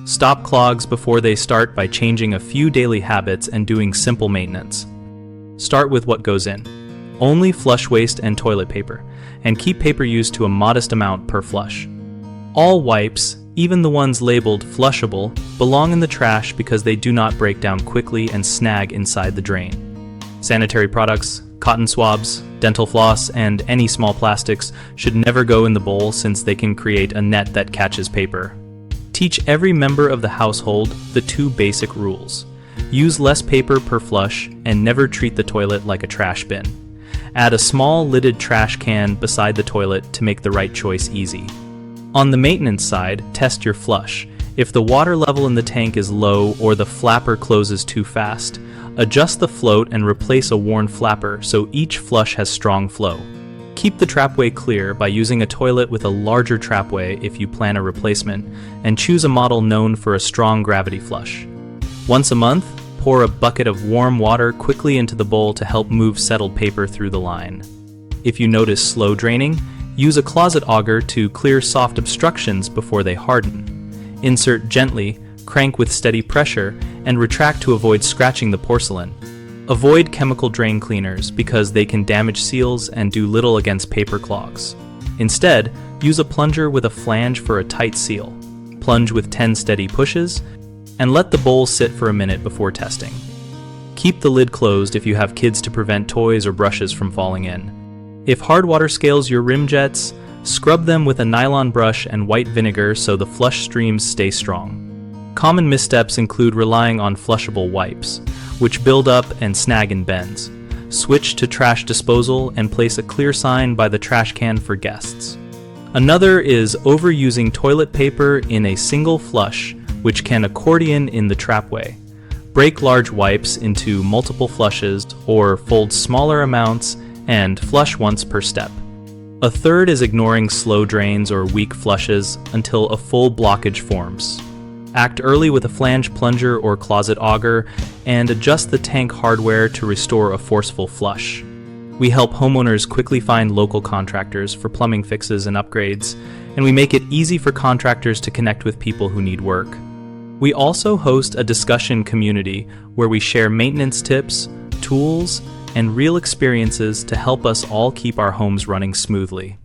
Stop clogs before they start by changing a few daily habits and doing simple maintenance. Start with what goes in. Only flush waste and toilet paper, and keep paper use to a modest amount per flush. All wipes, even the ones labeled flushable, belong in the trash because they do not break down quickly and snag inside the drain. Sanitary products, cotton swabs, dental floss, and any small plastics should never go in the bowl since they can create a net that catches paper. Teach every member of the household the two basic rules. Use less paper per flush and never treat the toilet like a trash bin. Add a small lidded trash can beside the toilet to make the right choice easy. On the maintenance side, test your flush. If the water level in the tank is low or the flapper closes too fast, adjust the float and replace a worn flapper so each flush has strong flow. Keep the trapway clear by using a toilet with a larger trapway if you plan a replacement, and choose a model known for a strong gravity flush. Once a month, pour a bucket of warm water quickly into the bowl to help move settled paper through the line. If you notice slow draining, use a closet auger to clear soft obstructions before they harden. Insert gently, crank with steady pressure, and retract to avoid scratching the porcelain. Avoid chemical drain cleaners because they can damage seals and do little against paper clogs. Instead, use a plunger with a flange for a tight seal. Plunge with 10 steady pushes, and let the bowl sit for a minute before testing. Keep the lid closed if you have kids to prevent toys or brushes from falling in. If hard water scales your rim jets, scrub them with a nylon brush and white vinegar so the flush streams stay strong. Common missteps include relying on flushable wipes, which build up and snag in bends. Switch to trash disposal and place a clear sign by the trash can for guests. Another is overusing toilet paper in a single flush, which can accordion in the trapway. Break large wipes into multiple flushes or fold smaller amounts and flush once per step. A third is ignoring slow drains or weak flushes until a full blockage forms. Act early with a flange plunger or closet auger and adjust the tank hardware to restore a forceful flush. We help homeowners quickly find local contractors for plumbing fixes and upgrades, and we make it easy for contractors to connect with people who need work. We also host a discussion community where we share maintenance tips, tools, and real experiences to help us all keep our homes running smoothly.